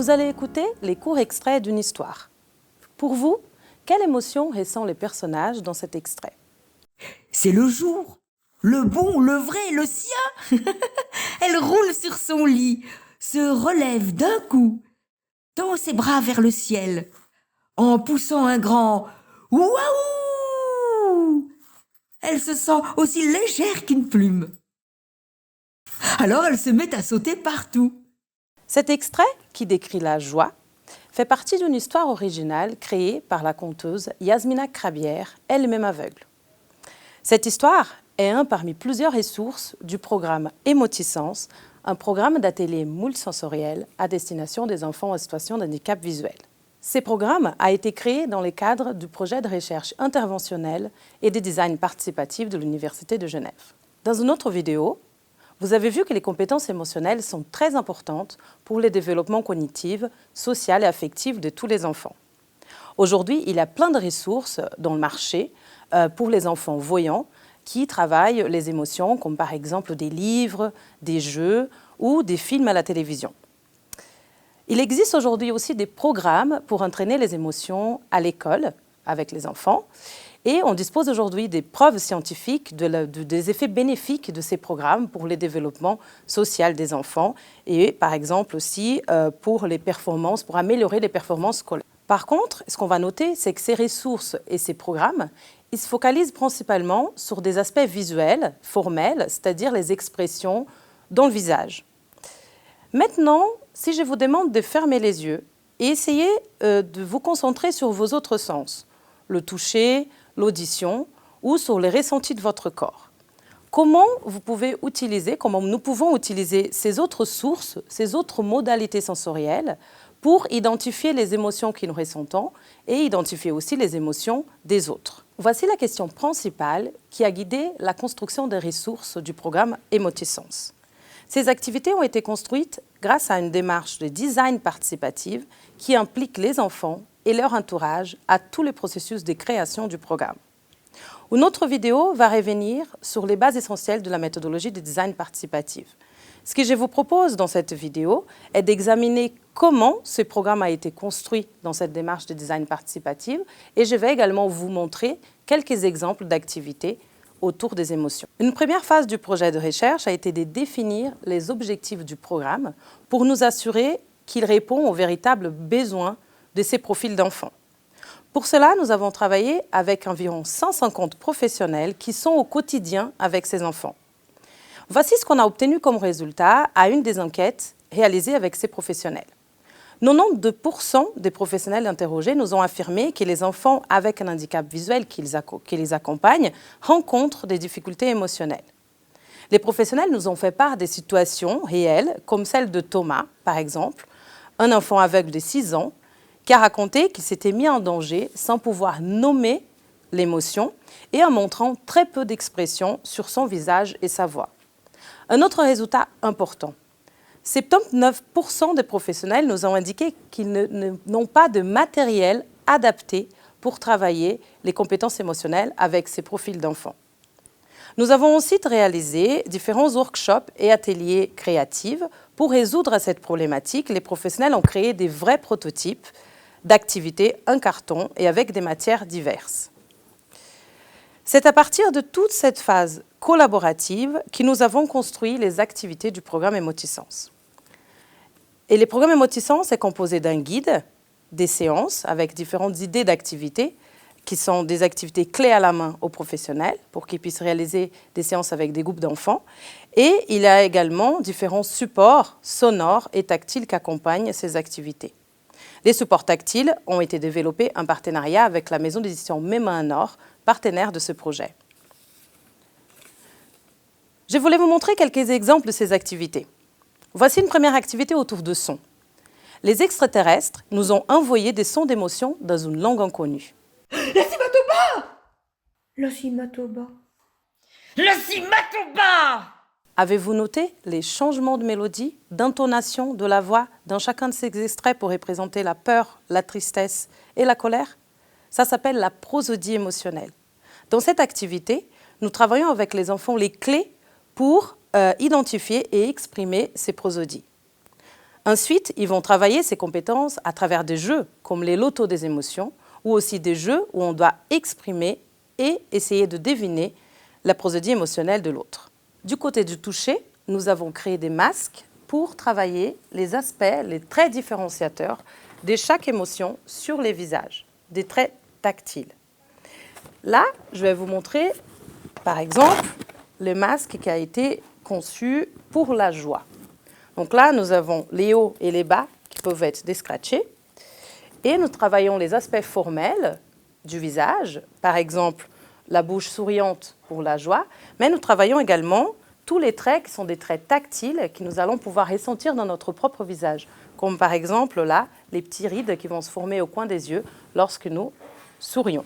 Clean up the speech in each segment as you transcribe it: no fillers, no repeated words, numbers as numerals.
Vous allez écouter les courts extraits d'une histoire. Pour vous, quelle émotion ressentent les personnages dans cet extrait? C'est le jour, le bon, le vrai, le sien. Elle roule sur son lit, se relève d'un coup, tend ses bras vers le ciel, en poussant un grand « Waouh !» Elle se sent aussi légère qu'une plume. Alors elle se met à sauter partout. Cet extrait, qui décrit la joie, fait partie d'une histoire originale créée par la conteuse Yasmina Krabière, elle-même aveugle. Cette histoire est un parmi plusieurs ressources du programme Émotissense, un programme d'atelier multisensoriel à destination des enfants en situation de handicap visuel. Ce programme a été créé dans le cadre du projet de recherche interventionnelle et de design participatif de l'Université de Genève. Dans une autre vidéo, vous avez vu que les compétences émotionnelles sont très importantes pour le développement cognitif, social et affectif de tous les enfants. Aujourd'hui, il y a plein de ressources dans le marché pour les enfants voyants qui travaillent les émotions, comme par exemple des livres, des jeux ou des films à la télévision. Il existe aujourd'hui aussi des programmes pour entraîner les émotions à l'école avec les enfants. Et on dispose aujourd'hui des preuves scientifiques des effets bénéfiques de ces programmes pour le développement social des enfants et par exemple aussi pour améliorer les performances scolaires. Par contre, ce qu'on va noter, c'est que ces ressources et ces programmes, ils se focalisent principalement sur des aspects visuels, formels, c'est-à-dire les expressions dans le visage. Maintenant, si je vous demande de fermer les yeux et essayer de vous concentrer sur vos autres sens, le toucher, l'audition ou sur les ressentis de votre corps. Comment nous pouvons utiliser ces autres sources, ces autres modalités sensorielles pour identifier les émotions que nous ressentons et identifier aussi les émotions des autres. Voici la question principale qui a guidé la construction des ressources du programme Émotissense. Ces activités ont été construites grâce à une démarche de design participative qui implique les enfants et leur entourage à tous les processus de création du programme. Une autre vidéo va revenir sur les bases essentielles de la méthodologie de design participatif. Ce que je vous propose dans cette vidéo est d'examiner comment ce programme a été construit dans cette démarche de design participatif et je vais également vous montrer quelques exemples d'activités autour des émotions. Une première phase du projet de recherche a été de définir les objectifs du programme pour nous assurer qu'il répond aux véritables besoins de ces profils d'enfants. Pour cela, nous avons travaillé avec environ 150 professionnels qui sont au quotidien avec ces enfants. Voici ce qu'on a obtenu comme résultat à une des enquêtes réalisées avec ces professionnels. 92% des professionnels interrogés nous ont affirmé que les enfants avec un handicap visuel qui les accompagnent rencontrent des difficultés émotionnelles. Les professionnels nous ont fait part des situations réelles, comme celle de Thomas, par exemple, un enfant aveugle de 6 ans, qui a raconté qu'il s'était mis en danger sans pouvoir nommer l'émotion et en montrant très peu d'expression sur son visage et sa voix. Un autre résultat important. 79% des professionnels nous ont indiqué qu'ils n'ont pas de matériel adapté pour travailler les compétences émotionnelles avec ces profils d'enfants. Nous avons ensuite réalisé différents workshops et ateliers créatifs. Pour résoudre cette problématique, les professionnels ont créé des vrais prototypes d'activités en carton et avec des matières diverses. C'est à partir de toute cette phase collaborative que nous avons construit les activités du programme Émotissense. Et le programme Émotissense est composé d'un guide, des séances avec différentes idées d'activités qui sont des activités clés à la main aux professionnels pour qu'ils puissent réaliser des séances avec des groupes d'enfants. Et il y a également différents supports sonores et tactiles qui accompagnent ces activités. Les supports tactiles ont été développés en partenariat avec la maison d'édition Mémain Nord, partenaire de ce projet. Je voulais vous montrer quelques exemples de ces activités. Voici une première activité autour de sons. Les extraterrestres nous ont envoyé des sons d'émotion dans une langue inconnue. La cimatoba! La cimatoba. La cimatoba! Avez-vous noté les changements de mélodie, d'intonation de la voix dans chacun de ces extraits pour représenter la peur, la tristesse et la colère? Ça s'appelle la prosodie émotionnelle. Dans cette activité, nous travaillons avec les enfants les clés pour identifier et exprimer ces prosodies. Ensuite, ils vont travailler ces compétences à travers des jeux, comme les lotos des émotions, ou aussi des jeux où on doit exprimer et essayer de deviner la prosodie émotionnelle de l'autre. Du côté du toucher, nous avons créé des masques pour travailler les aspects, les traits différenciateurs de chaque émotion sur les visages, des traits tactiles. Là, je vais vous montrer, par exemple, le masque qui a été conçu pour la joie. Donc là, nous avons les hauts et les bas qui peuvent être descratchés. Et nous travaillons les aspects formels du visage, par exemple la bouche souriante pour la joie, mais nous travaillons également tous les traits qui sont des traits tactiles que nous allons pouvoir ressentir dans notre propre visage, comme par exemple là, les petits rides qui vont se former au coin des yeux lorsque nous sourions.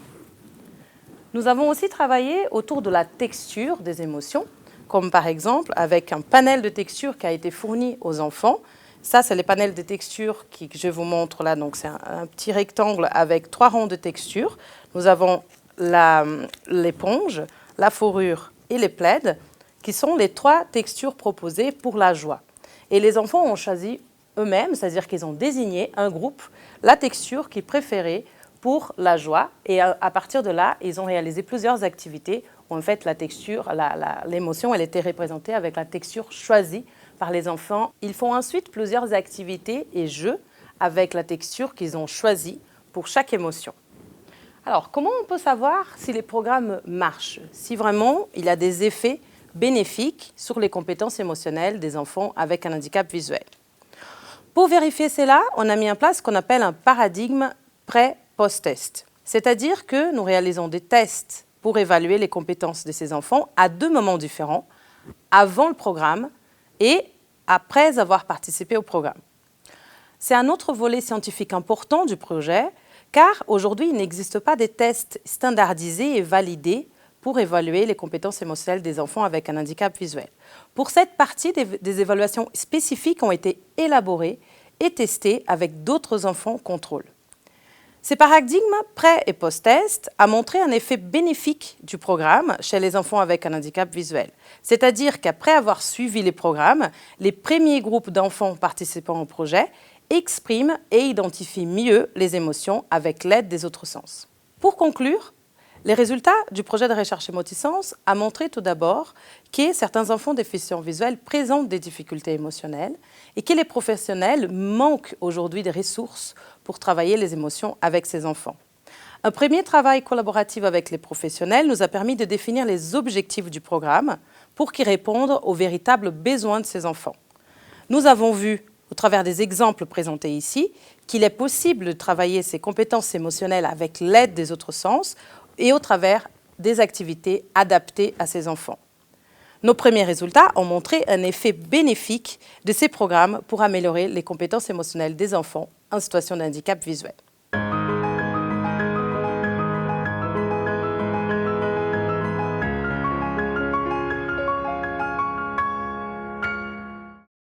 Nous avons aussi travaillé autour de la texture des émotions, comme par exemple avec un panel de textures qui a été fourni aux enfants. Ça, c'est les panels de textures que je vous montre là. Donc, c'est un petit rectangle avec 3 rangs de textures. Nous avons l'éponge, la fourrure et les plaids, qui sont les 3 textures proposées pour la joie. Et les enfants ont choisi eux-mêmes, c'est-à-dire qu'ils ont désigné un groupe, la texture qu'ils préféraient pour la joie. Et à partir de là, ils ont réalisé plusieurs activités où en fait la texture, l'émotion, elle était représentée avec la texture choisie par les enfants. Ils font ensuite plusieurs activités et jeux avec la texture qu'ils ont choisie pour chaque émotion. Alors, comment on peut savoir si les programmes marchent, si vraiment il y a des effets bénéfiques sur les compétences émotionnelles des enfants avec un handicap visuel? Pour vérifier cela, on a mis en place ce qu'on appelle un paradigme pré-post-test. C'est-à-dire que nous réalisons des tests pour évaluer les compétences de ces enfants à 2 moments différents, avant le programme et après avoir participé au programme. C'est un autre volet scientifique important du projet, car aujourd'hui, il n'existe pas des tests standardisés et validés pour évaluer les compétences émotionnelles des enfants avec un handicap visuel. Pour cette partie, des évaluations spécifiques ont été élaborées et testées avec d'autres enfants contrôle. Ces paradigmes pré- et post-test a montré un effet bénéfique du programme chez les enfants avec un handicap visuel. C'est-à-dire qu'après avoir suivi les programmes, les premiers groupes d'enfants participant au projet expriment et identifient mieux les émotions avec l'aide des autres sens. Pour conclure, les résultats du projet de recherche Émotisens a montré tout d'abord que certains enfants déficients visuels présentent des difficultés émotionnelles et que les professionnels manquent aujourd'hui des ressources pour travailler les émotions avec ces enfants. Un premier travail collaboratif avec les professionnels nous a permis de définir les objectifs du programme pour qu'ils répondent aux véritables besoins de ces enfants. Nous avons vu, au travers des exemples présentés ici, qu'il est possible de travailler ces compétences émotionnelles avec l'aide des autres sens et au travers des activités adaptées à ces enfants. Nos premiers résultats ont montré un effet bénéfique de ces programmes pour améliorer les compétences émotionnelles des enfants en situation de handicap visuel.